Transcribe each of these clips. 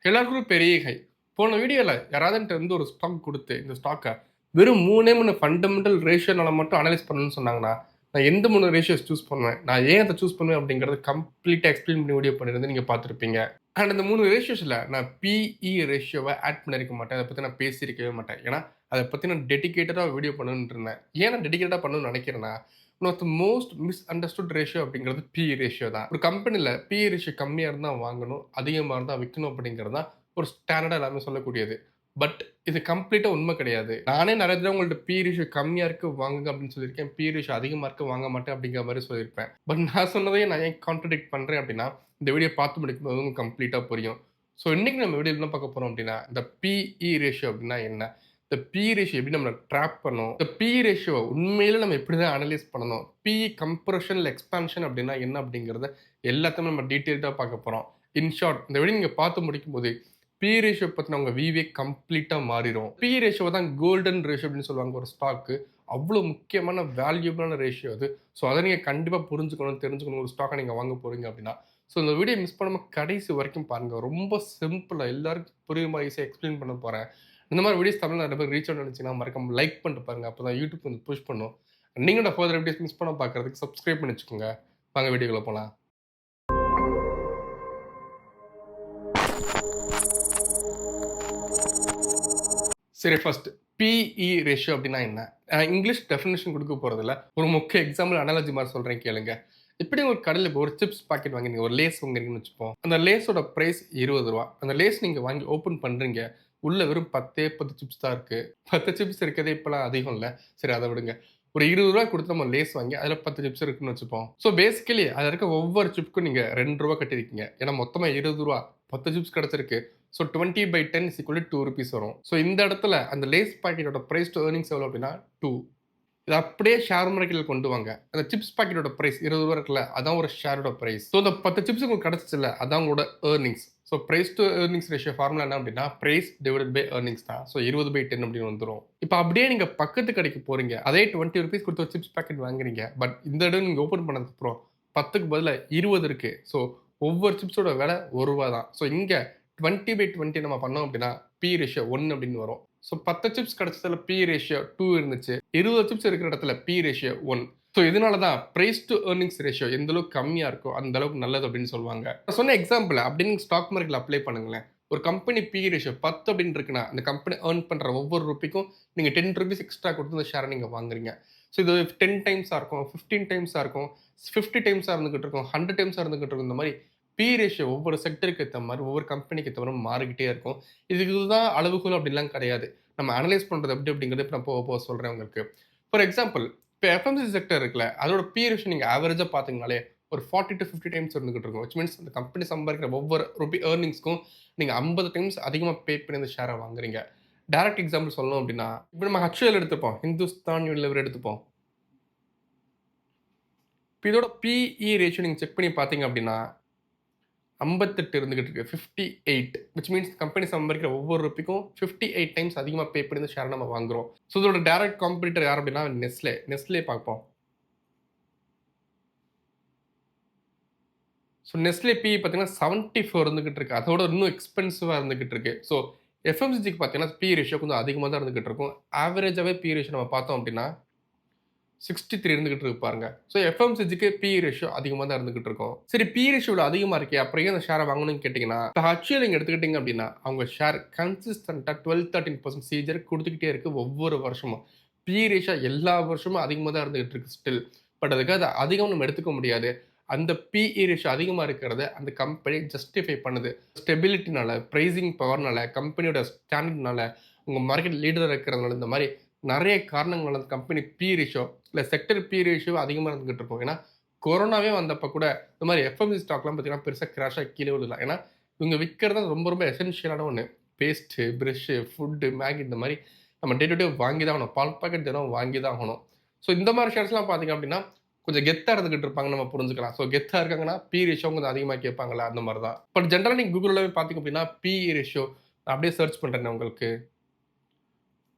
எல்லாருக்கும் பெரிய ஹை. போன வீடியோல யாராவது என்ட்ட வந்து ஒரு ஸ்டாக் குடுத்து, இந்த ஸ்டாக்க வெறும் 3 ஃபண்டமெண்டல் ரேஷியோனால மட்டும் அனலைஸ் பண்ணணும்னு சொன்னாங்கன்னா, நான் எந்த 3 ரேஷியோஸ் சூஸ் பண்ணுவேன்? நான் ஏன் அத சூஸ் பண்ணுவேன் அப்படிங்கிறத கம்ப்ளீட்டா எக்ஸ்பிளைன் பண்ணி வீடியோ பண்ணியிருந்து நீங்க பார்த்திருப்பீங்க. அண்ட் அந்த 3 ரேஷியோஸ்ல நான் பிஇ ரேஷியோவ ஆட் பண்ணியிருக்க மாட்டேன். அத பத்தி நான் பேசியிருக்கவே மாட்டேன். ஏன்னா, அத பத்தி நான் டெடிகேட்டடா வீடியோ பண்ணணும்னு இருந்தேன். ஏன் நான் டெடிகேட்டடா பண்ணணும்னு நினைக்கிறேன்னா, one of the most misunderstood ratio அப்படிங்கிறது பிஇ ரேஷியோ தான். ஒரு கம்பெனில பிஇ ரேஷியோ கம்மியா இருந்தா வாங்கணும், அதிகமா இருந்தா விக்கணும் அப்படிங்கிறது தான் ஒரு ஸ்டாண்டர்டா எல்லாமே சொல்லக்கூடியது. பட் இது கம்ப்ளீட்டா உண்மை கிடையாது. நானே நெறைய தடவ உங்கள்ட்ட பி ரேஷியோ கம்மியா இருக்கு வாங்குங்க அப்படின்னு சொல்லியிருக்கேன். பி ரேஷியோ அதிகமா இருக்கு வாங்க மாட்டேன் அப்படிங்கிற மாரி சொல்லியிருப்பேன். பட் நான் சொன்னதையே நான் ஏன் கான்ட்ரடிக்ட் பண்றேன் அப்படின்னா, இந்த வீடியோ பார்த்து முடிக்கும்போது உங்களுக்கு கம்ப்ளீட்டா புரியும். ஸோ இன்னைக்கு நம்ம வீடியோல என்ன பார்க்க போறோம் அப்படின்னா, இந்த பிஇ ரேஷியோ அப்படின்னா என்ன? இந்த பி ரேஷியோ எப்படி நம்மள ட்ராப் பண்ணும்? இந்த பி ரேஷியோவ உண்மையிலே நம்ம எப்படி தான் அனலைஸ் பண்ணணும்? பிஇ கம்ப்ரஷன் இல்ல எக்ஸ்பான்ஷன் அப்படின்னா என்ன அப்படிங்கிறத எல்லாத்தையுமே நம்ம டீட்டெயில்டா பார்க்க போறோம். இன் ஷார்ட் இந்த வீடியோ நீங்க பார்த்து முடிக்கும்போது பி ரேஷியோ பத்தின உங்க வியூவே கம்ப்ளீட்டா மாறிரும். பி ரேஷியோ தான் கோல்டன் ரேஷியோ அப்படின்னு சொல்லுவாங்க ஒரு ஸ்டாக்கு. அவ்வளோ முக்கியமான வேல்யூபிளான ரேஷியோ அது. ஸோ அத நீங்க கண்டிப்பா புரிஞ்சுக்கணும், தெரிஞ்சுக்கணும் ஒரு ஸ்டாக்க நீங்க வாங்க போறீங்க அப்படின்னா. ஸோ இந்த வீடியோ மிஸ் பண்ணாம கடைசி வரைக்கும் பாருங்க. ரொம்ப சிம்பிளா எல்லாருக்கும் புரியுற மாரி ஈஸியா எக்ஸ்பிளைன் பண்ண போறேன். இந்த மாரி வீடியோஸ் தமிழ்ல நிறைய பேர் ரீச் ஆகணும்னு நினைச்சீங்கன்னா மறக்காம லைக் பண்ணிட்டு பாருங்க. அப்பதான் யூடியூப் கொஞ்சம் புஷ் பண்ணும். நீங்களோட ஃபர்தர் வீடியோஸ் மிஸ் பண்ணாம பார்க்கறதுக்கு சப்ஸ்கிரைப் பண்ணி வச்சுக்கோங்க. வாங்க வீடியோக்குள்ள போலாம். சரி ஃபர்ஸ்ட் பிஇ ரேஷியோ அப்படின்னா என்ன? இங்கிலீஷ் டெஃபினிஷன் குடுக்க போறதில்ல. ஒரு முக்கிய எக்ஸாம்பிள் அனாலஜி மாரி சொல்றேன் கேளுங்க. இப்படி ஒரு கடையில இப்போ ஒரு சிப்ஸ் பாக்கெட் வாங்குறீங்க. ஒரு லேஸ் வாங்குறீங்கன்னு வச்சுப்போம். அந்த லேஸோட பிரைஸ் ரூ. 20. அந்த லேஸ் நீங்க வாங்கி ஓப்பன் பண்றீங்க. உள்ள வெறும் 10 சிப்ஸ் தான் இருக்கு. 10 சிப்ஸ் இருக்கிறதே இப்பலாம் அதிகம் இல்ல. சரி அத விடுங்க. ஒரு ரூ. 20 குடுத்து நம்ம லேஸ் வாங்கி அதுல 10 சிப்ஸ் இருக்குன்னு வச்சுப்போம். ஸோ பேசிக்கலி அதுல இருக்க ஒவ்வொரு சிப்ஸ்க்கும் நீங்க ரூ. 2 கட்டியிருக்கீங்க. ஏன்னா மொத்தமா ரூ. 20 10 சிப்ஸ் கிடைச்சிருக்கு. So 20/10 is equal to rupees வரும். ஸோ இந்த இடத்துல அந்த லேஸ் பாக்கெட்டோட பிரைஸ் டு ஏர்னிங்ஸ் எவ்வளோ அப்படின்னா 2. இத அப்படியே ஷேர் மார்க்கெட்ல கொண்டு வாங்க. அந்த சிப்ஸ் பாக்கெட்டோட பிரைஸ் ரூ. 20 இருக்குல்ல, அதான் ஒரு ஷேரோட பிரைஸ். ஸோ இந்த 10 சிப்ஸ் உங்களுக்கு கிடைச்சுச்சுல்ல, அதான் உங்களோட earnings. So price to earnings ratio formula என்ன அப்படின்னா, பிரைஸ் டிவைடட் பை ஏர்னிங்ஸ் தான். ஸோ 20/10 அப்படின்னு வந்துரும். இப்ப அப்படியே நீங்க பக்கத்து கடைக்கு போறீங்க. அதே 20 ரூபீஸ் குடுத்து ஒரு சிப்ஸ் பாக்கெட் வாங்குறீங்க. பட் இந்த தடவ நீங்க ஓப்பன் பண்ணதுக்கு அப்புறம் 10க்கு பதிலா 20 இருக்கு. ஸோ ஒவ்வொரு சிப்ஸோட விலை ரூ. 1 தான். ஸோ இங்க 20/20 நம்ம பண்ணோம் அப்படின்னா, பி ரேஷியோ 1 அப்படின்னு வரும். ஸோ 10 சிப்ஸ் கிடைச்சதுல பி ரேஷியோ 2 இருந்துச்சு. 20 சிப்ஸ் இருக்கிற இடத்துல பி ரேஷியோ 1. ஸோ இதனால தான் பிரைஸ் டு ஏர்னிங்ஸ் ரேஷியோ எந்த அளவுக்கு கம்மியா இருக்கோ, அந்த அளவுக்கு நல்லது அப்படின்னு சொல்லுவாங்க. நான் சொன்ன எக்ஸாம்பிள் அப்படின்னு ஸ்டாக் மார்க்கெட்ல அப்ளை பண்ணுங்களேன். ஒரு கம்பெனி பி ரேஷியோ 10 அப்படின்னு இருக்குன்னா, அந்த கம்பெனி ஏர்ன் பண்ற ஒவ்வொரு ரூபிக்கும் நீங்க 10 ரூபீஸ் எக்ஸ்ட்ரா குடுத்து அந்த ஷேர நீங்க வாங்குறீங்க. ஸோ இது 10 டைம்ஸா இருக்கும், 15 டைம்ஸா இருக்கும், 50 டைம்ஸா இருந்துகிட்டு இருக்கும், 100 டைம்ஸா இருந்துகிட்டு இருக்கும். இந்த மாரி பி ரேஷியோ ஒவ்வொரு செக்டருக்கு ஏத்த மாரி, ஒவ்வொரு கம்பெனிக்கு ஏத்த மாரி மாறிக்கிட்டே இருக்கும். இதுதான் அளவுகோல் அப்படிலாம் கிடையாது. நம்ம அனலைஸ் பண்றது எப்படி அப்படிங்கிறத இப்ப நான் போக போக சொல்றேன் உங்களுக்கு. ஃபார் எக்ஸாம்பிள் இப்ப எஃப்எம்சிஜி செக்டர் இருக்குல்ல, அதோட பி ரேஷியோ நீங்க ஆவரேஜா பார்த்தீங்கனாலே ஒரு 40 to 50 டைம்ஸ் இருந்துகிட்டு இருக்கும். விச் மீன்ஸ் அந்த கம்பெனி சம்பாதிக்கிற ஒவ்வொரு ரூபி ஏர்னிங்ஸ்க்கும் நீங்க 50 டைம்ஸ் அதிகமா பே பண்ணி அந்த ஷேர வாங்குறீங்க. டைரக்ட் எக்ஸாம்பிள் சொல்லணும் அப்படின்னா, இப்ப நம்ம HUL எடுத்துப்போம். ஹிந்துஸ்தான் யூனிலிவர் எடுத்துப்போம். இப்ப இதோட பிஇ ரேஷியோ நீங்க செக் பண்ணி பார்த்தீங்க அப்படின்னா 58 இருந்துகிட்டு இருக்கு. 58 விச் மீன்ஸ் கம்பெனி சம்பாதிக்கிற ஒவ்வொரு ரூபிக்கும் 58 டைம்ஸ் அதிகமா பே பண்ணி இந்த ஷேர நம்ம வாங்குறோம். ஸோ இதோட டைரக்ட் காம்படிட்டர் யார் அப்படின்னா நெஸ்லே. நெஸ்லே பார்ப்போம். ஸோ நெஸ்லே பிஇ பார்த்தீங்கன்னா 74 இருந்துகிட்டு இருக்கு. அதோட இன்னும் எக்ஸ்பென்சிவா இருந்துகிட்டு இருக்கு. ஸோ எஃப்எம்சிஜிக்கு பார்த்தீங்கன்னா பி ரேஷியோ கொஞ்சம் அதிகமா தான் இருந்துகிட்டு இருக்கும். ஆவரேஜாவே பி ரேஷியோ நம்ம பார்த்தோம் அப்படின்னா 63 இருந்துகிட்டு இருக்கு பாருங்க. ஸோ எஃப்எம்சிஜிக்கு பி ரேஷியோ அதிகமா தான் இருந்துகிட்டு இருக்கும். சரி பி ரேஷியோ இவ்வளோ அதிகமா இருக்கே, அப்புறம் ஏன் அந்த ஷேர வாங்கணும்னு கேட்டீங்கன்னா, இப்ப HUL நீங்க எடுத்துக்கிட்டீங்க அப்படின்னா, அவங்க ஷேர் கன்சிஸ்டன்ட்டா 13% CAGR குடுத்துக்கிட்டே இருக்கு ஒவ்வொரு வருஷமும். பி ரேஷியோ எல்லா வருஷமும் அதிகமா தான் இருந்துகிட்டு இருக்கு ஸ்டில். பட் அதுக்கு அது அதிகம் நம்ம எடுத்துக்க முடியாது. அந்த பிஇ ரேஷியோ அதிகமா இருக்கிறத அந்த கம்பெனி ஜஸ்டிஃபை பண்ணுது. ஸ்டெபிலிட்டினால, பிரைசிங் பவர்னால, கம்பெனியோட ஸ்டாண்டர்ட்னால, உங்க மார்க்கெட் லீடரா இருக்கிறதுனால இந்த மாரி நெறைய காரணங்களால அந்த கம்பெனி பி ரேஷியோ இல்ல செக்டர் பி ரேஷியோ அதிகமா இருந்துகிட்டு இருக்கும். ஏன்னா, கொரோனாவே வந்தப்ப கூட இந்த மாரி எஃப்எம்சி ஸ்டாக்லாம் பார்த்தீங்கன்னா, பெருசா கிராஷ் ஆகி கீழ விழல. ஏன்னா, இவங்க விக்கிறது ரொம்ப ரொம்ப எசென்ஷியலான ஒண்ணு. பேஸ்ட்டு, பிரஷ்ஷு, ஃபுட்டு, மேகி இந்த மாரி நம்ம டே டு டே வாங்கி தான் ஆகணும். பால் பாக்கெட் தினம் வாங்கி தான் ஆகணும். ஸோ இந்த மாரி ஷேர்ஸ்லாம் பார்த்தீங்க அப்டின்னா, கொஞ்சம் கெத்தா இருந்துகிட்டு இருப்பாங்கன்னு நம்ம புரிஞ்சுக்கலாம். ஸோ கெத்தா இருக்காங்கன்னா, பி ரேஷியோ கொஞ்சம் அதிகமா கேட்பாங்கல்ல, அந்த மாரி தான். பட் ஜெனரலா நீங்க Googleல போய் பார்த்தீங்க அப்டின்னா, பிஇ ரேஷியோ நான் அப்படியே சர்ச் பண்றேனே உங்களுக்கு.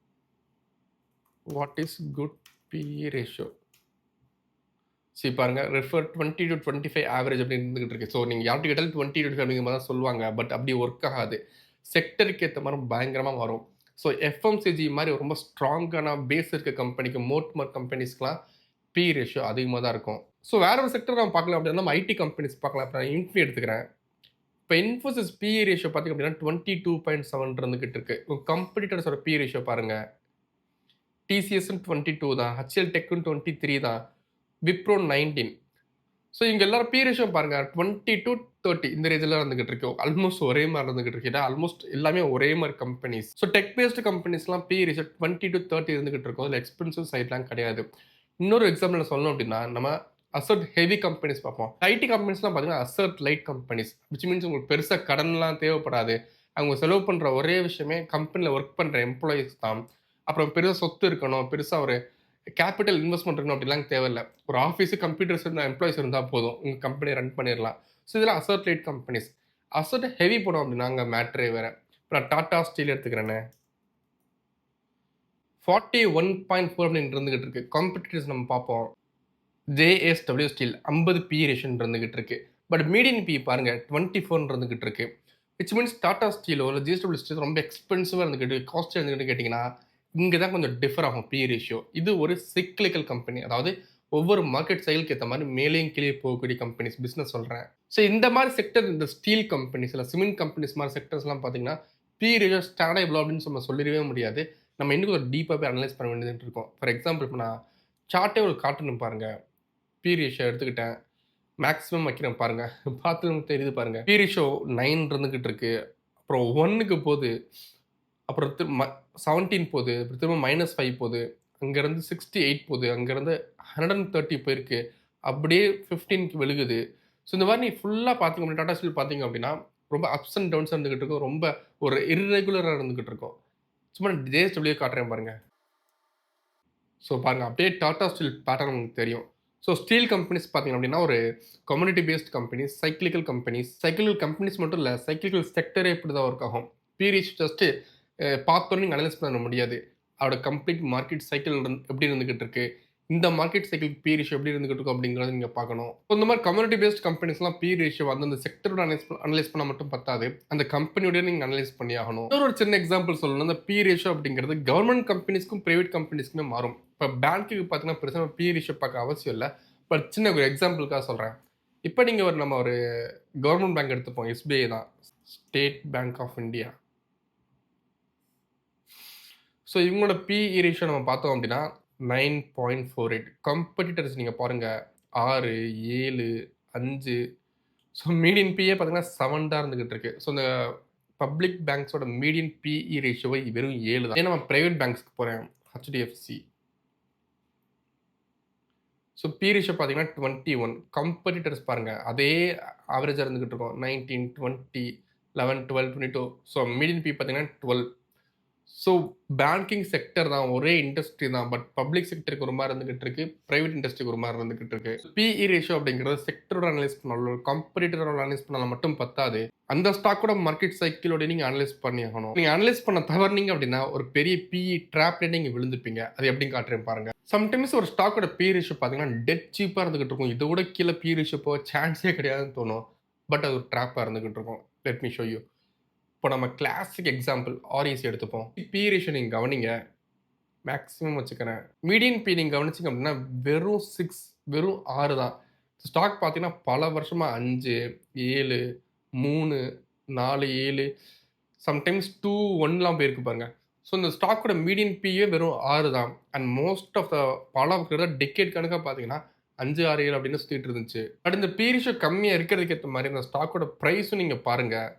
What is good BE ratio? சரி பாருங்க, ரெஃபர் 20 டூ 25 ஆவரேஜ் அப்படின்னு இருந்துகிட்டு இருக்கு. ஸோ நீங்க யார்ட்ட கேட்டாலும் 20 25 அப்படிங்கிற மாரி தான் சொல்லுவாங்க. பட் அப்படி ஒர்க் ஆகாது. செக்டருக்கு ஏத்த மாரி பயங்கரமா வரும். ஸோ எஃப்எம்சிஜி மாரி ரொம்ப ஸ்ட்ராங்கான பேஸ் இருக்க கம்பெனிக்கு, மோட்மர் கம்பெனிஸ்க்குலாம் பி ரேஷியோ அதிகமா தான் இருக்கும். ஸோ வேற ஒரு செக்டர் நம்ம பார்க்கலாம் அப்படின்னா, நம்ம ஐடி கம்பெனிஸ் பார்க்கலாம். இப்ப நான் இன்ஃபி எடுத்துக்கிறேன். இப்ப இன்ஃபோசிஸ் பிஇ ரேஷியோ பார்த்தீங்க அப்படின்னா 22.7 இருந்துகிட்டு இருக்கு. உங்க காம்படிட்டர்ஸோட பி ரேஷியோ பாருங்க. டிசிஎஸ்ஸும் 22 தான். ஹெச்எல் டெக்கும் 23 தான். விப்ரோ 19. ஸோ இங்க எல்லாரும் பி ரேஷியோ பாருங்க. 20-30 இந்த ரேஞ்சில இருந்துகிட்டு இருக்கு. ஆல்மோஸ்ட் ஒரே மாரி இருந்துகிட்டு இருக்கு. ஏன்னா ஆல்மோஸ்ட் எல்லாமே ஒரே மாரி கம்பெனிஸ். ஸோ டெக் பேஸ்டு கம்பெனிஸ்லாம் பி ரேஷியோ 20-30 இருந்துகிட்டு இருக்கும். அதுல எக்ஸ்பென்சிவ் சைட்லாம் கிடையாது. இன்னொரு எக்ஸாம்பிள் நான் சொல்லணும் அப்படின்னா, நம்ம அசெட் ஹெவி கம்பெனிஸ் பார்ப்போம். ஐடி கம்பெனிஸ்லாம் பார்த்தீங்கன்னா, asset light companies. Which means உங்களுக்கு பெருசா கடன்லாம் தேவைப்படாது. அவங்க செலவு பண்ற ஒரே விஷயமே கம்பெனில ஒர்க் பண்ற எம்ப்ளாயீஸ் தான். அப்புறம் பெருசா சொத்து இருக்கணும். பெருசா ஒரு கேபிட்டல் இன்வெஸ்ட்மென்ட் இருக்கணும் அப்படிலாம் தேவையில்ல. ஒரு ஆஃபீஸு, கம்ப்யூட்டர்ஸ் இருந்தா எம்ப்ளாயீஸ் இருந்தா போதும். உங்க கம்பெனிய ரன் பண்ணிறலாம். ஸோ இதெல்லாம் asset light companies. Asset heavy போனோம் அப்படின்னா, அங்க மேட்டரே வேற. இப்ப நான் டாடா ஸ்டீல் எடுத்துக்கிறேனே. 41.4 அப்படின்னு இருந்துகிட்டு இருக்கு. காம்படிட்டர்ஸ் நம்ம பார்ப்போம். ஜேஎஸ்டபிள்யூ ஸ்டீல் 50 பி ரேஷியோன்னு இருந்துகிட்டு இருக்கு. பட் மீடியன் பி பாருங்க 24 இருந்துகிட்டு இருக்கு. விச் மீன்ஸ் டாடா ஸ்டீலோ இல்லை ஜிஎஸ்டபிள்யூ ஸ்டீல் ரொம்ப எக்ஸ்பென்சிவாக இருந்துகிட்டு காஸ்ட் இருந்துகிட்டு கேட்டிங்கன்னா இங்கே தான் கொஞ்சம் டிஃபர் ஆகும் பி ரேஷியோ. இது ஒரு சிக்லிக்கல் கம்பெனி. அதாவது ஒவ்வொரு மார்க்கெட் சைக்கிளுக்கு ஏற்ற மாதிரி மேலேயும் கீழே போகக்கூடிய கம்பெனிஸ் பிஸ்னஸ் சொல்கிறேன். ஸோ இந்த மாதிரி செக்டர், இந்த ஸ்டீல் கம்பெனிஸ் இல்லை சிமெண்ட் கம்பெனிஸ் மாதிரி செக்டர்ஸ்லாம் பார்த்தீங்கன்னா பி ரேஷியோ ஸ்டாண்டபிள் அப்படின்னு நம்ம சொல்லிடவே முடியாது. நம்ம இன்னும் கொஞ்சம் டீப்பாக போய் அனலைஸ் பண்ண வேண்டியது இருக்கும். ஃபார் எக்ஸாம்பிள் இப்போ நான் சார்ட்டே ஒரு காட்டணும் பாருங்க. பி ரேஷியோ எடுத்துக்கிட்டேன். மேக்ஸிமம் வைக்கிறேன் பாருங்க. பார்த்து நமக்கு தெரியுது பாருங்க. பி ரேஷியோ 9 இருந்துகிட்டு இருக்கு. அப்புறம் 1க்கு போகுது. அப்புறம் 17 போகுது. அப்புறம் திரும்ப -5 போகுது. அங்கேருந்து 68 போகுது. அங்கேருந்து 130 போயிருக்கு. அப்படியே 15க்கு விழுகுது. ஸோ இந்த மாதிரி நீ ஃபுல்லா பார்த்தீங்க அப்படின்னா, டாடா ஸ்டீல் பார்த்தீங்க அப்படின்னா, ரொம்ப அப்ஸ் அண்ட் டவுன்ஸா இருந்துகிட்டு இருக்கும். ரொம்ப ஒரு இர்ரெகுலரா இருந்துகிட்டு இருக்கும். சும்மா ஜேஎஸ்டபிள்யூ காட்டுறேன் பாருங்க. ஸோ பாருங்க, அப்படியே டாடா ஸ்டீல் பேட்டர்ன் உங்களுக்கு தெரியும். ஸோ ஸ்டீல் கம்பெனிஸ் பார்த்தீங்க அப்படின்னா, ஒரு community paste companies, cyclical companies. Cyclical companies மட்டும் இல்லை, சைக்கிளிக்கல் செக்டரே இப்படி தான் ஒர்க் ஆகும். பீரியட்ஸ் ஜஸ்ட்டு பார்த்தோன்னே நீங்கள் அனலைஸ் பண்ண முடியாது. அதோட கம்ப்ளீட் மார்க்கெட் சைக்கிள் எப்படி இருந்துகிட்டு இருக்கு, இந்த மார்க்கெட் சைக்கிள் பி ரேஷியோ எப்படி இருந்துகிட்டு இருக்கும் அப்படிங்கிறத நீங்கள் பார்க்கணும். ஸோ இந்த மாதிரி கம்யூனிட்டி பேஸ்ட் கம்பெனிஸ்லாம் பி ரேஷியோ அந்தந்த செக்டரோட அனலைஸ் பண்ணால் மட்டும் பத்தாது, அந்த கம்பெனியோட நீங்கள் அனலைஸ் பண்ணி ஆகணும். ஒரு சின்ன எக்ஸாம்பிள் சொல்லணும். இந்த பி ரேஷியோ அப்படிங்கிறது கவர்மெண்ட் கம்பெனிஸ்க்கும் பிரைவேட் கம்பெனிஸ்க்குமே மாறும். இப்போ பேங்க்குக்கு பார்த்தீங்கன்னா பெருசாக பி ரேஷியோ பார்க்க அவசியம் இல்லை. பட் சின்ன ஒரு எக்ஸாம்பிளுக்காக சொல்கிறேன். இப்போ நீங்கள் நம்ம ஒரு கவர்மெண்ட் பேங்க் எடுத்துப்போம். எஸ்பிஐ தான், State Bank of India. So இவங்களோட பிஇ ரேஷியோ நம்ம பார்த்தோம் அப்படின்னா 9.48. காம்படிட்டர்ஸ் நீங்கள் பாருங்கள் 6, 7, 5. ஸோ மீடியன் பிஏ பார்த்தீங்கன்னா 7 தான் இருந்துகிட்டு இருக்கு. ஸோ இந்த பப்ளிக் பேங்க்ஸோட மீடியன் பிஇ ரேஷியோவை வெறும் 7 தான். ஏன்னா நம்ம பிரைவேட் பேங்க்ஸ்க்கு போகிறேன், ஹெச்டிஎஃப்சி. ஸோ பி ரேஷியோ பார்த்தீங்கன்னா 21. காம்படிட்டர்ஸ் பாருங்கள் அதே ஆவரேஜாக இருந்துகிட்டு இருக்கோம். 19, 20, 11, 12, 22. ஸோ மீடியன் பி பார்த்தீங்கன்னா 12. ஸோ பேங்கிங் செக்டர் தான், ஒரே இண்டஸ்ட்ரி தான். பட் பப்ளிக் செக்டருக்கு ஒரு மாதிரி இருந்துகிட்டு இருக்கு, பிரைவேட் இண்டஸ்ட்ரிக்கு ஒரு மாதிரி இருந்துகிட்டு இருக்கு. பிஇ ரேஷியோ அப்படிங்கிறது செக்டரோட அனலைஸ் பண்ணாலும், காம்படிட்டரோட அனலைஸ் பண்ணாலும் மட்டும் பத்தாது. அந்த ஸ்டாக்கோட மார்க்கெட் சைக்கிளோட நீங்க அனலைஸ் பண்ணி ஆகணும். நீங்க அனலைஸ் பண்ண தவறுனீங்க அப்படின்னா ஒரு பெரிய பிஇ ட்ராப்ல நீங்க விழுந்துப்பீங்க. அது எப்படி காட்டுறேன் பாருங்க. சம்டைம்ஸ் ஒரு ஸ்டாக்கோட பி ரேஷியோ பார்த்தீங்கன்னா டெட் சீப்பா இருந்துகிட்டு இருக்கும். இதை விட கீழே பி ரேஷியோ போக சான்ஸே கிடையாதுன்னு தோணும். பட் அது ஒரு ட்ராப்பா இருந்துகிட்டு இருக்கும். Let me show you. இப்போ நம்ம கிளாசிக் எக்ஸாம்பிள் ஆர்இசி எடுத்துப்போம். பி ரேஷியோ நீங்கள் கவனிங்க, மேக்ஸிமம் வச்சுக்கிறேன். மீடியன் பி நீங்கள் கவனிச்சிங்க அப்படின்னா வெறும் 6, வெறும் 6 தான். ஸ்டாக் பார்த்தீங்கன்னா பல வருஷமாக 5, 7, 3, 4, 7, சம்டைம்ஸ் 2, 1லாம் போயிருக்கு பாருங்க. ஸோ இந்த ஸ்டாக்கோட மீடியன் பியே வெறும் 6 தான். அண்ட் மோஸ்ட் ஆஃப் த பல டெக்கேட் கணக்காக பார்த்தீங்கன்னா 5, 6, 7 அப்படின்னு சுற்றிட்டு இருந்துச்சு. பட் இந்த பி ரேஷியோ கம்மியாக இருக்கிறதுக்கு ஏற்ற மாதிரி இந்த ஸ்டாக்கோட ப்ரைஸும் நீங்கள் பாருங்கள்.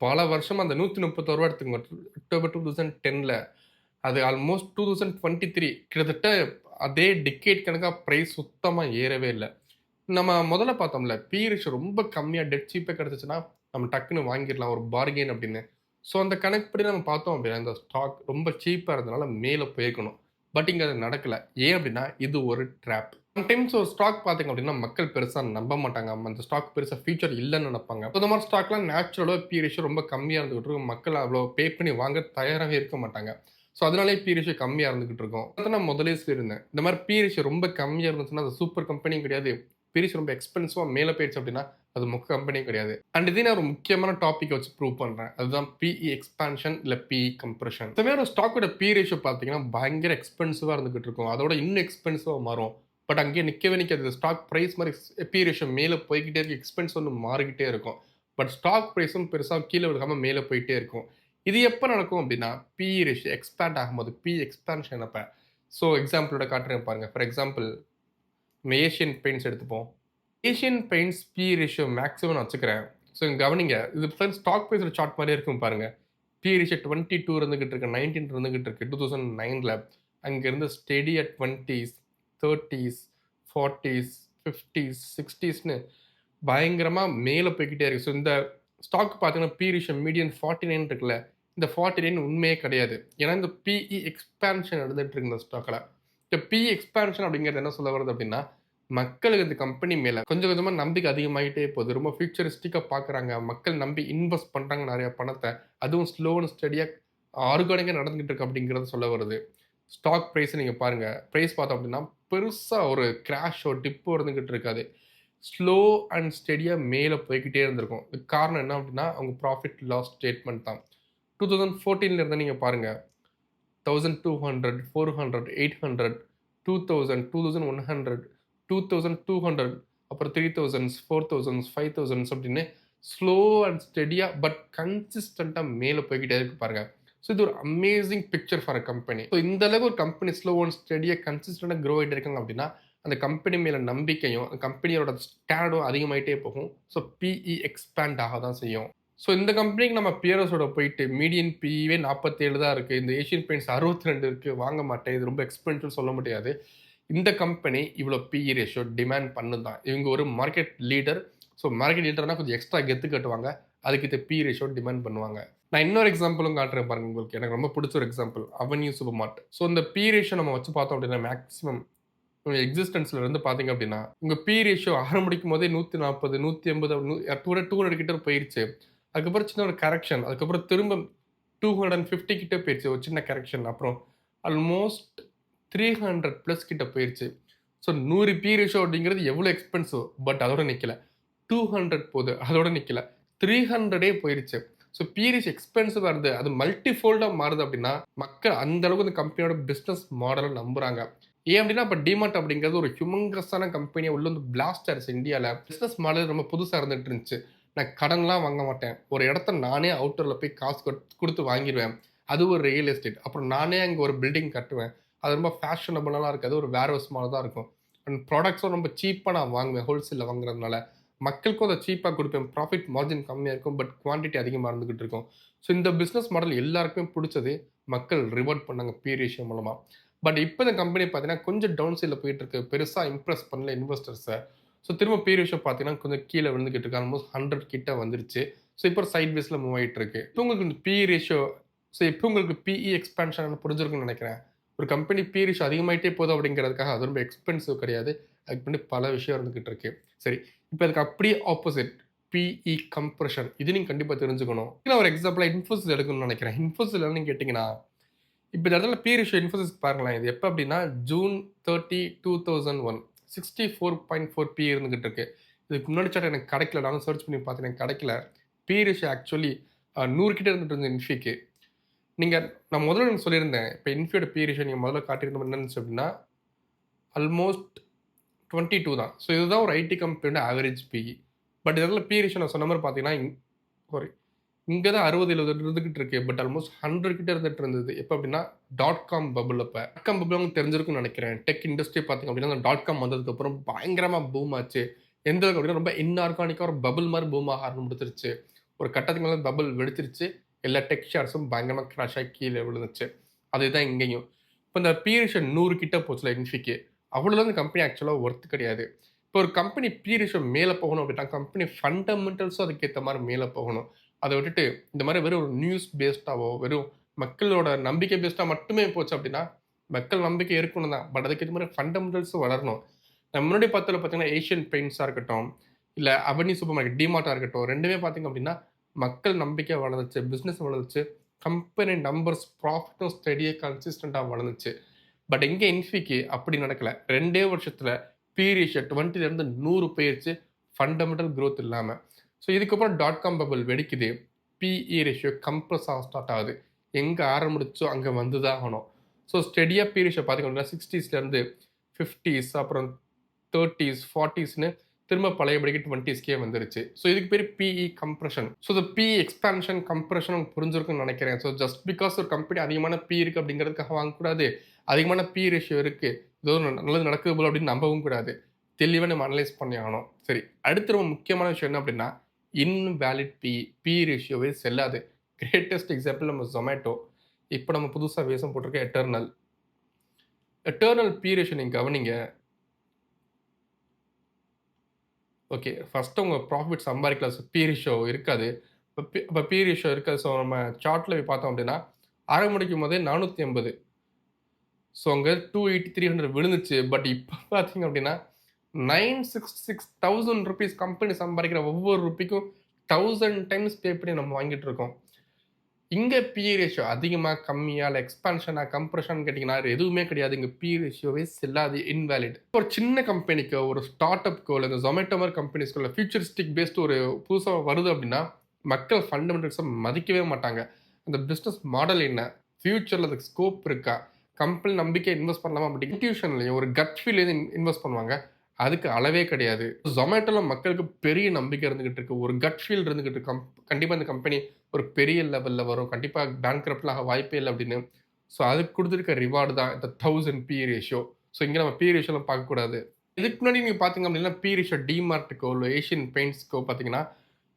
பல வருஷமா அந்த ரூ. 131 எடுத்துக்கோங்க. அக்டோபர் 2010ல அது ஆல்மோஸ்ட் 2023 கிட்டத்தட்ட அதே டிகேட் கணக்கா பிரைஸ் சுத்தமா ஏறவே இல்ல. நம்ம முதல்ல பார்த்தோம்ல, பி ரேஷியோ ரொம்ப கம்மியா டெட் சீப்பா கிடைச்சுச்சுன்னா, நம்ம டக்குன்னு வாங்கிடலாம் ஒரு பார்கெயின் அப்படின்னு. ஸோ அந்த கணக்குப்படி நம்ம பார்த்தோம் அப்படின்னா, இந்த ஸ்டாக் ரொம்ப சீப்பா இருந்தனால மேல போயிருக்கணும். பட் இங்க அது நடக்கல. ஏன் அப்படின்னா, இது ஒரு ட்ராப். சம்டைம்ஸ் ஒரு ஸ்டாக் பார்த்தீங்க அப்படின்னா, மக்கள் பெருசா நம்ப மாட்டாங்க. அந்த ஸ்டாக் பெருசா ஃபியூச்சர் இல்லன்னு நெனைப்பாங்க. இந்த மாரி ஸ்டாக்லாம் நேச்சுரலா பி ரேஷியோ ரொம்ப கம்மியா இருந்துகிட்டு இருக்கும். மக்கள் அவ்வளோ பே பண்ணி வாங்க தயாராவே இருக்க மாட்டாங்க. ஸோ அதனாலேயே பி ரேஷியோ கம்மியா இருந்துகிட்டு இருக்கும். அத நான் முதல்லயே சொல்லியிருந்தேன். இந்த மாரி பி ரேஷியோ ரொம்ப கம்மியா இருந்துச்சுன்னா, அது சூப்பர் கம்பெனியும் கிடையாது. பி ரேஷியோ ரொம்ப எக்ஸ்பென்சிவா மேல போயிருச்சு அப்டின்னா, அது மொக்க கம்பெனியும் கிடையாது. அண்ட் இதையும் நான் ஒரு முக்கியமான டாபிக்க வச்சு ப்ரூவ் பண்றேன். அதுதான் பிஇ எக்ஸ்பான்ஷன் இல்ல பிஇ கம்ப்ரஷன். இந்த மாரி ஒரு ஸ்டாக்கோட பி ரேஷியோ பார்த்தீங்கன்னா, பயங்கர எக்ஸ்பென்சிவா இருந்துகிட்டு இருக்கும். அதோட இன்னும் எக்ஸ்பென்சிவா மாறும். பட் அங்கேயே நிக்கவே நிக்காது. ஸ்டாக் பிரைஸ் மாரி பி ரேஷியோ மேல போய்க்கிட்டே இருக்கு. எக்ஸ்பென்ஸ் வந்து மாறிக்கிட்டே இருக்கும். பட் ஸ்டாக் பிரைஸும் பெருசா கீழ விழுகாம மேல போயிட்டே இருக்கும். இது எப்ப நடக்கும் அப்டின்னா, பிஇ ரேஷியோ எக்ஸ்பேண்ட் ஆகும்போது, பிஇ எக்ஸ்பான்ஷன் அப்ப. ஸோ எக்ஸாம்பிளோட காட்டுறேன் பாருங்க. ஃபார் எக்ஸாம்பிள் நம்ம ஏசியன் பெயிண்ட்ஸ் எடுத்துப்போம். Asian paints BE ratio maximum நான் வச்சுக்கிறேன். ஸோ கவனிங்க. இது ஸ்டாக் பிரைஸோட சார்ட் மாரியே இருக்கும் பாருங்க. பிஇ ரேஷியோ 22 இருந்துகிட்டு இருக்கு, 19 இருந்துகிட்டு இருக்கு 2009ல. அங்கருந்து ஸ்டெடி அட் 20ஸ், 30ஸ், 40ஸ், 50ஸ், 60ஸ்ன்னு பயங்கரமா மேல போய்க்கிட்டே இருக்கு. ஸோ இந்த ஸ்டாக் பார்த்தீங்கன்னா, பி ரேஷியோ மீடியன் 49 இருக்குல்ல. இந்த 49 உண்மையே கிடையாது. ஏன்னா, இந்த பிஇ எக்ஸ்பான்ஷன் நடந்துட்டு இருக்கு இந்த ஸ்டாக்ல. இந்த பிஇ எக்ஸ்பான்ஷன் அப்படிங்கிறது என்ன சொல்ல வருது அப்படின்னா, மக்களுக்கு இந்த கம்பெனி மேல கொஞ்சம் கொஞ்சமா நம்பிக்கை அதிகமாயிட்டே போகுது. ரொம்ப ஃபியூச்சரிஸ்டிக்கா பார்க்குறாங்க. மக்கள் நம்பி இன்வெஸ்ட் பண்றாங்க நெறைய பணத்த. அதுவும் ஸ்லோ அண்ட் ஸ்டடியா ஆர்கானிக்கா நடந்துகிட்டு இருக்கு அப்படிங்கிறத சொல்ல வருது. ஸ்டாக் பிரைஸ் நீங்க பாருங்க. பிரைஸ் பார்த்தோம் அப்படின்னா, பெருசா ஒரு கிராஷோ, டிப்போ இருந்துகிட்டு இருக்காது. ஸ்லோ அண்ட் ஸ்டெடியா மேல போய்க்கிட்டே இருந்திருக்கும். இதுக்கு காரணம் என்ன அப்படின்னா, அவங்க ப்ராஃபிட் லாஸ் ஸ்டேட்மெண்ட் தான். 2014ல இருந்து நீங்க பாருங்க. 1200, 400, 800, 2000, 2100, 2200 அப்புறம் 3000, 4000, 5000 அப்படின்னு ஸ்லோ அண்ட் ஸ்டெடியா பட் கன்சிஸ்டன்ட்டா மேல போய்க்கிட்டே இருக்கு பாருங்க. ஸோ இது ஒரு amazing picture for a company. So இந்த அளவுக்கு ஒரு கம்பெனி ஸ்லோ அண்ட் ஸ்டெடியா கன்சிஸ்டன்ட்டா க்ரோ ஆயிட்டு இருக்காங்க அப்படின்னா, அந்த கம்பெனி மேல நம்பிக்கையும், அந்த கம்பெனியோட ஸ்டாண்டர்டும் அதிகமாயிட்டே போகும். ஸோ பிஇ எக்ஸ்பேண்ட் ஆக தான் செய்யும். ஸோ இந்த கம்பெனிக்கு நம்ம பியர்ஸோட போயிட்டு மீடியன் பிஇவே 47 தான் இருக்கு. இந்த ஏசியன் பெயிண்ட்ஸ் 62 இருக்கு. வாங்க மாட்டேன். இது ரொம்ப எக்ஸ்பென்சிவ்னு சொல்ல முடியாது. இந்த கம்பெனி இவ்வளோ பிஇ ரேஷியோ டிமாண்ட் பண்ணுதான். இவங்க ஒரு மார்க்கெட் லீடர். ஸோ மார்க்கெட் லீடர்னா கொஞ்சம் எக்ஸ்ட்ரா கெத்து கட்டுவாங்க. அதுக்கு இந்த பிஇ ரேஷியோ டிமாண்ட் பண்ணுவாங்க. நான் இன்னொரு எக்ஸாம்பிளும் காட்டுறேன் பாருங்க உங்களுக்கு. எனக்கு ரொம்ப பிடிச்ச ஒரு எக்ஸாம்பிள். அவென்யூ சூப்பர் மார்ட். ஸோ இந்த பிஇ ரேஷியோ நம்ம வச்சு பார்த்தோம் அப்படின்னா மேக்ஸிமம் எக்ஸிஸ்டன்ஸ்ல இருந்து பார்த்தீங்க அப்படின்னா, உங்க பிஇ ரேஷியோ ஆரம்பிக்கும் போதே 140, 180 200 கிட்ட போயிருச்சு. அதுக்கப்புறம் சின்ன ஒரு கரெக்ஷன். அதுக்கப்புறம் திரும்ப 250 கிட்ட போயிருச்சு. ஒரு சின்ன கரெக்ஷன். அப்புறம் ஆல்மோஸ்ட் 300 பிளஸ் கிட்ட போயிருச்சு. ஸோ 100 பி ரேஷியோ அப்படிங்கிறது எவ்வளோ எக்ஸ்பென்சிவ். பட் அதோட நிக்கல. 200 போது. அதோட நிக்கல. 300 போயிருச்சு. ஸோ பி ரேஷியோ எக்ஸ்பென்சிவா இருந்து அது மல்டி ஃபோல்டா மாறுது அப்படின்னா, மக்கள் அந்த அளவுக்கு அந்த கம்பெனியோட பிசினஸ் மாடல நம்புறாங்க. ஏன் அப்படின்னா, இப்ப டிமார்ட் அப்படிங்கிறது ஒரு ஹியூமங்கஸான கம்பெனியா உள்ள வந்து பிளாஸ்ட் ஆயிருச்சு இந்தியால. பிசினஸ் மாடல் ரொம்ப புதுசா இருந்துட்டு இருந்துச்சு. நான் கடன்லாம் வாங்க மாட்டேன். ஒரு இடத்த நானே அவுட்டர்ல போய் காசு குடுத்து வாங்கிருவேன். அது ஒரு ரியல் எஸ்டேட். அப்புறம் நானே அங்க ஒரு பில்டிங் கட்டுவேன். அது ரொம்ப ஃபேஷனபிளாலாம் இருக்காது. ஒரு வேர்ஹவுஸ் மாரி தான் இருக்கும். அண்ட் ப்ராடக்ட்ஸும் ரொம்ப சீப்பா நான் வாங்குவேன். ஹோல்சேல்ல வாங்குறதுனால. மக்களுக்கும் அத சீப்பா குடுப்பேன். ப்ராஃபிட் மார்ஜின் கம்மியா இருக்கும். பட் குவான்டிட்டி அதிகமா இருந்துகிட்டு இருக்கும். ஸோ இந்த பிசினஸ் மாடல் எல்லாருக்குமே புடிச்சது. மக்கள் ரிவார்ட் பண்ணாங்க பி ரேஷியோ மூலமா. பட் இப்ப இந்த கம்பெனி பார்த்தீங்கன்னா, கொஞ்சம் டவுன் சைட்ல போயிட்டு இருக்கு. பெருசா இம்ப்ரெஸ் பண்ணல இன்வெஸ்டர்ஸ. ஸோ திரும்ப பி ரேஷியோ பார்த்தீங்கன்னா, கொஞ்சம் கீழ விழுந்துகிட்டு இருக்கு. ஆல்மோஸ்ட் 100 கிட்ட வந்துருச்சு. ஸோ இப்போ ஒரு சைட் வேஸ்ல மூவ் ஆயிட்டு இருக்கு. இப்போ உங்களுக்கு இந்த பி ரேஷியோ இப்போ உங்களுக்கு பிஇ எக்ஸ்பான்ஷன் புரிஞ்சிருக்கும்னு நெனைக்கிறேன். ஒரு கம்பெனி பி ரேஷியோ அதிகமாயிட்டே போகுது அப்படிங்கிறதுக்காக அது ரொம்ப எக்ஸ்பென்சிவ் கிடையாது. அதுக்கு பின்னாடி பல விஷயம் இருந்துகிட்டு இருக்கு. சரி, இப்போ அதுக்கு அப்படியே ஆப்போசிட் பிஇ கம்ப்ரஷன். இது நீங்க கண்டிப்பா தெரிஞ்சுக்கணும். நான் ஒரு எக்ஸாம்பிளா இன்ஃபோசிஸ் எடுக்கணும்னு நெனைக்கிறேன். இன்ஃபோசிஸ்ல என்னன்னு கேட்டீங்கன்னா, இப்ப இந்த இடத்துல பி ரேஷியோ இன்ஃபோசிஸ் பாருங்களேன். இது எப்ப அப்டின்னா, ஜூன் 30, 2001 64.4 பி இருந்துகிட்டு இருக்கு. இதுக்கு முன்னாடி சார்ட் எனக்கு கிடைக்கல. நானும் சர்ச் பண்ணி பார்த்தேன். எனக்கு கிடைக்கல. பி ரேஷியோ ஆக்சுவலி 100 கிட்ட இருந்துட்டு இருந்தது இன்ஃபிக்கு. நான் முதல்ல உங்களுக்கு சொல்லியிருந்தேன். இப்ப இன்ஃபியோட பி ரேஷியோ நீங்க முதல்ல காட்டியிருந்தோம் என்ன இருந்துச்சு அப்டின்னா, ஆல்மோஸ்ட் 22 தான். ஸோ இதுதான் ஒரு ஐடி கம்பெனியோட ஆவரேஜ் பிஇ. பட் இதெல்லாம் பி ரேஷியோ நான் சொன்ன மாரி பார்த்தீங்கன்னா, சாரி இங்க தான் 60, 70 இருந்துகிட்டு இருக்கு. பட் ஆல்மோஸ்ட் 100 கிட்ட இருந்துட்டு இருந்தது. எப்ப அப்டின்னா, டாட் காம் பபிள் அப்ப. டாட் காம் பபிள் உங்களுக்கு தெரிஞ்சிருக்கும்னு நெனைக்கிறேன். டெக் இண்டஸ்ட்ரி பார்த்தீங்க அப்டின்னா, அந்த டாட் காம் வந்ததுக்கு அப்புறம் பயங்கரமா பூம் ஆச்சு. எந்த அளவுக்கு அப்டின்னா, ரொம்ப இன்ஆர்கானிக்கா ஒரு பபிள் மாரி பூம் ஆக ஆரம்பிச்சிருச்சு. ஒரு கட்டத்துக்கு மேல பபிள் வெடிச்சிருச்சு. எல்லா டெக் ஷேர்ஸும் பயங்கரமா கிராஷ் ஆகி கீழ விழுந்துச்சு. அதேதான் இங்கேயும். இப்ப இந்த பி ரேஷியோ 100 கிட்ட போச்சுல்ல இன்ஃபிக்கு. அவ்வளோலாம் இந்த கம்பெனி ஆக்சுவலா ஒர்த் கிடையாது. இப்போ ஒரு கம்பெனி பி ரேஷியோ மேல போகணும் அப்டின்னா, கம்பெனி ஃபண்டமெண்டல்ஸும் அதுக்கேத்த மாரி மேல போகணும். அத விட்டுட்டு இந்த மாரி வெறும் ஒரு நியூஸ் பேஸ்டாவோ, வெறும் மக்களோட நம்பிக்கை பேஸ்டா மட்டுமே போச்சு அப்டின்னா, மக்கள் நம்பிக்கை இருக்கணும் தான். பட் அதுக்கு ஏத்த மாரி ஃபண்டமெண்டல்ஸும் வளரணும். நான் முன்னாடி பார்த்ததுல பார்த்தீங்கன்னா, ஏசியன் பெயிண்ட்ஸா இருக்கட்டும், இல்ல அவென்யூ சூப்பர் மார்க்கெட், டிமார்ட்டா இருக்கட்டும், 2மே பார்த்தீங்க அப்டின்னா, மக்கள் நம்பிக்கை வளர்ந்துச்சு, பிசினஸ் வளர்ந்துச்சு. கம்பெனி நம்பர்ஸ், ப்ராஃபிட்டும் ஸ்டெடியா கன்சிஸ்டன்ட்டா வளர்ந்துச்சு. பட் இங்க இன்ஃபிக்கு அப்படி நடக்கல. 2டே வருஷத்துல பி ரேஷியோ 20லேருந்து 100 போயிருச்சு. ஃபண்டமெண்டல் குரோத் இல்லாம. ஸோ இதுக்கப்புறம் டாட் காம் பபிள் வெடிக்குது. பிஇ ரேஷியோ கம்ப்ரஸ் ஆக ஸ்டார்ட் ஆகுது. எங்க ஆரம்பிச்சோ அங்க வந்து தான் ஆகணும். ஸோ ஸ்டெடியா பி ரேஷியோ பார்த்தீங்க அப்படின்னா 60ஸ்லேருந்து 50ஸ் அப்புறம் 30ஸ், 40ஸ்ன்னு திரும்ப பழையபடிக்கு 20ஸ்க்கே வந்துருச்சு. ஸோ இதுக்கு பேரு பிஇ கம்ப்ரஷன். ஸோ இந்த பிஇ எக்ஸ்பான்ஷன், கம்ப்ரஷன் உங்களுக்கு புரிஞ்சிருக்கும்னு நெனைக்கிறேன். ஸோ ஜஸ்ட் பிகாஸ் ஒரு கம்பெனி அதிகமான பி இருக்கு அப்படிங்கிறதுக்காக வாங்கக்கூடாது. அதிகமான பி ரேஷியோ இருக்கு. ஏதோ நல்லது நடக்குது போல அப்படின்னு நம்பவும் கூடாது. தெளிவா நம்ம அனலைஸ் பண்ணி ஆகணும். சரி, அடுத்து ரொம்ப முக்கியமான விஷயம் என்ன அப்படின்னா, இன்வேலிட் பிஇ. பி ரேஷியோவே செல்லாது. கிரேட்டஸ்ட் எக்ஸாம்பிள் நம்ம Zomato. இப்ப நம்ம புதுசா வேஷம் போட்டிருக்க எட்டர்னல். எட்டர்னல் பி ரேஷியோ நீங்க கவனிங்க. ஓகே. ஃபர்ஸ்ட்டு உங்க ப்ராஃபிட் சம்பாரிக்கலாம். ஸோ பி ரேஷியோ இருக்காது. இப்ப பி ரேஷியோ இருக்காது. ஸோ நம்ம சார்ட்ல போய் பார்த்தோம் அப்படின்னா, ஆரம்பிக்கும் போதே 480. ஸோ அங்க 280, 300 விழுந்துச்சு. பட் இப்ப பார்த்தீங்க அப்படின்னா, 966,000 ரூப்பீஸ் கம்பெனி சம்பாதிக்கிற ஒவ்வொரு ரூபிக்கும் 1000 டைம்ஸ் பே பண்ணி நம்ம வாங்கிட்டு இருக்கோம். இங்க பி ரேஷியோ அதிகமா, கம்மியா, இல்ல எக்ஸ்பான்ஷனா, கம்ப்ரஷன் கேட்டீங்கன்னா எதுவுமே கிடையாது. இங்க பி ரேஷியோவே செல்லாது. இன்வேலிட். ஒரு சின்ன கம்பெனிக்கோ, ஒரு ஸ்டார்ட் அப்க்கோ, இல்ல இந்த Zomato மாரி கம்பெனிஸ்க்கோ, இல்ல ஃபியூச்சரிஸ்டிக் பேஸ்டு ஒரு புதுசா வருது அப்படின்னா, மக்கள் ஃபண்டமெண்டல்ஸ மதிக்கவே மாட்டாங்க. அந்த பிசினஸ் மாடல் என்ன? ஃபியூச்சர்ல அதுக்கு ஸ்கோப் இருக்கா? கம்பெனி நம்பிக்கையா இன்வெஸ்ட் பண்ணலாமா? அப்படி இன்ட்யூஷன்லயும் ஒரு கட் ஃபீல்லேருந்து இன்வெஸ்ட் பண்ணுவாங்க. அதுக்கு அளவே கிடையாது. Zomatoல மக்களுக்கு பெரிய நம்பிக்கை இருந்துகிட்டு இருக்கு. ஒரு கட் ஃபீல் இருந்துகிட்டு இருக்கு. கண்டிப்பா இந்த கம்பெனி ஒரு பெரிய லெவல்ல வரும். கண்டிப்பா பேங்க்ரப்ட்லாம் ஆக வாய்ப்பே இல்ல அப்படின்னு. ஸோ அதுக்கு குடுத்திருக்க ரிவார்டு தான் இந்த 1000 பி ரேஷியோ. ஸோ இங்க நம்ம பி ரேஷியோலாம் பார்க்கக்கூடாது. இதுக்கு முன்னாடி நீங்க பார்த்தீங்க அப்படின்னா, பி ரேஷியோ டிமார்ட்டுக்கோ, இல்ல ஏசியன் பெயிண்ட்ஸ்க்கோ பார்த்தீங்கன்னா,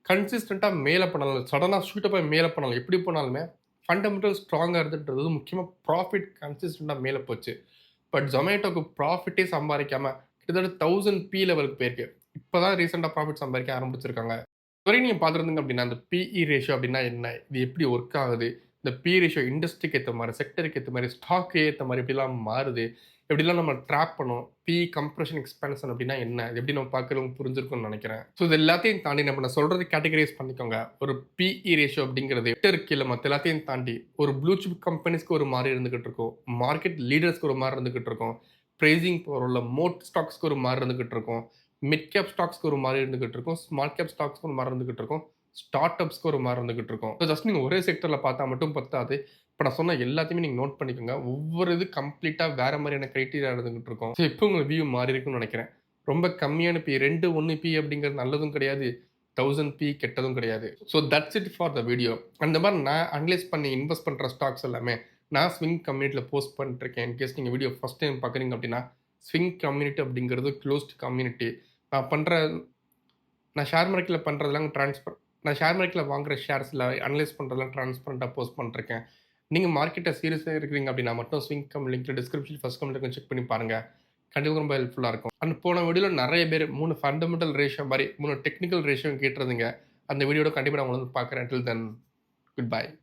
கன்சிஸ்டன்ட்டா மேல பண்ணலாம். சடனா ஷூட் அப் ஆயி மேல பண்ணலாம். எப்படி போனாலுமே ஃபண்டமெண்டல் ஸ்ட்ராங்கா இருந்துன்றது முக்கியமா ப்ராஃபிட் கன்சிஸ்டன்ட்டா மேல போச்சு. பட் Zomatoக்கு ப்ராஃபிட்டே சம்பாரிக்காம கிட்டத்தட்ட 1000 பி லெவலுக்கு போயிருக்கு. இப்ப தான் ரீசென்ட்டா ப்ராஃபிட் சம்பாதிக்க ஆரம்பிச்சிருக்காங்க. இதுவரையும் நீங்க பார்த்திருந்தீங்க அப்படின்னா, அந்த பிஇ ரேஷியோ அப்படின்னா என்ன? இது எப்படி ஒர்க் ஆகுது? இந்த பி ரேஷியோ இண்டஸ்ட்ரிக்கு ஏத்த மாரி, செக்டருக்கு ஏத்த மாரி, ஸ்டாக்கு ஏத்த மாரி எப்படிலாம் மாறுது? எப்படிலாம் நம்ம ட்ராக் பண்ணணும்? பிஇ கம்ப்ரஷன், எக்ஸ்பான்ஷன் அப்படின்னா என்ன? இது எப்படி நம்ம பார்க்கிறவங்க புரிஞ்சிருக்கும்னு நெனைக்கிறேன். ஸோ இது எல்லாத்தையும் தாண்டி நம்ம நான் சொல்றத கேட்டகரைஸ் பண்ணிக்கோங்க. ஒரு பிஇ ரேஷியோ அப்படிங்கிறது செக்டருக்கு இல்ல மத்த எல்லாத்தையும் தாண்டி ஒரு ப்ளூ சிப் கம்பெனிஸ்க்கு ஒரு மாரி இருந்துகிட்டு இருக்கும். மார்க்கெட் லீடர்ஸ்க்கு ஒரு மாரி இருந்துகிட்டு இருக்கும். பிரைசிங் பவர் உள்ள மோட் ஸ்டாக்ஸ்க்கு ஒரு மாரி இருந்துகிட்டு இருக்கும். மிட் கேப் ஸ்டாக்ஸ்க்கு ஒரு மாரி இருந்துகிட்டு இருக்கும். ஸ்மால் கேப் ஸ்டாக்ஸ்க்கு ஒரு மாரி இருந்துகிட்டு இருக்கும். ஸ்டார்ட் அப்ஸ்க்கு ஒரு மாரி இருந்துகிட்டு இருக்கும். ஜஸ்ட் நீங்க ஒரே செக்டர்ல பார்த்தா மட்டும் பத்தாது. இப்ப நான் சொன்ன எல்லாத்தையுமே நீங்க நோட் பண்ணிக்கோங்க. ஒவ்வொரு இது கம்ப்ளீட்டா வேற மாரியான கிரைட்டீரியா இருந்துகிட்டு இருக்கும். ஸோ இப்போ உங்க வியூ மாறி இருக்கும்னு நெனைக்கிறேன். ரொம்ப கம்மியான பி 2, 1 பி அப்படிங்கிறது நல்லதும் கிடையாது. 1000 பி கெட்டதும் கிடையாது. So that's it for the video. அந்த மாரி நான் அனலைஸ் பண்ணி இன்வெஸ்ட் பண்ற ஸ்டாக்ஸ் எல்லாமே நான் ஸ்விங் கம்யூனிட்டில போஸ்ட் பண்ணிட்டுருக்கேன். இன்கேஸ் நீங்க வீடியோ ஃபர்ஸ்ட் டைம் பார்க்குறீங்க அப்படின்னா, ஸ்விங் கம்யூனிட்டி அப்படிங்கிறது க்ளோஸ்ட் கம்யூனிட்டி. நான் பண்ற நான் ஷேர் மார்க்கெட்ல பண்றதெல்லாம் நான் ஷேர் மார்க்கெட்ல வாங்குற ஷேர்ஸ்ல அனலைஸ் பண்றதெல்லாம் டிரான்ஸ்பரன்ட்டா போஸ்ட் பண்ணிட்டுருக்கேன். நீங்க மார்க்கெட்ட சீரியஸா இருக்கிறீங்க அப்படின்னா மட்டும் swing come link description first கமெண்ட்ல இருக்கும் செக் பண்ணி பாருங்க. கண்டிப்பா ரொம்ப ஹெல்ப்ஃபுல்லா இருக்கும். அண்ட் போன வீடியோல நெறைய பேர் 3 ஃபண்டமெண்டல் ரேஷியோ மாரி 3 டெக்னிக்கல் ரேஷியோ கேட்டிருந்தீங்க. அந்த வீடியோட கண்டிப்பா நான் உங்கள வந்து பார்க்குறேன். டில் தென் குட் பை.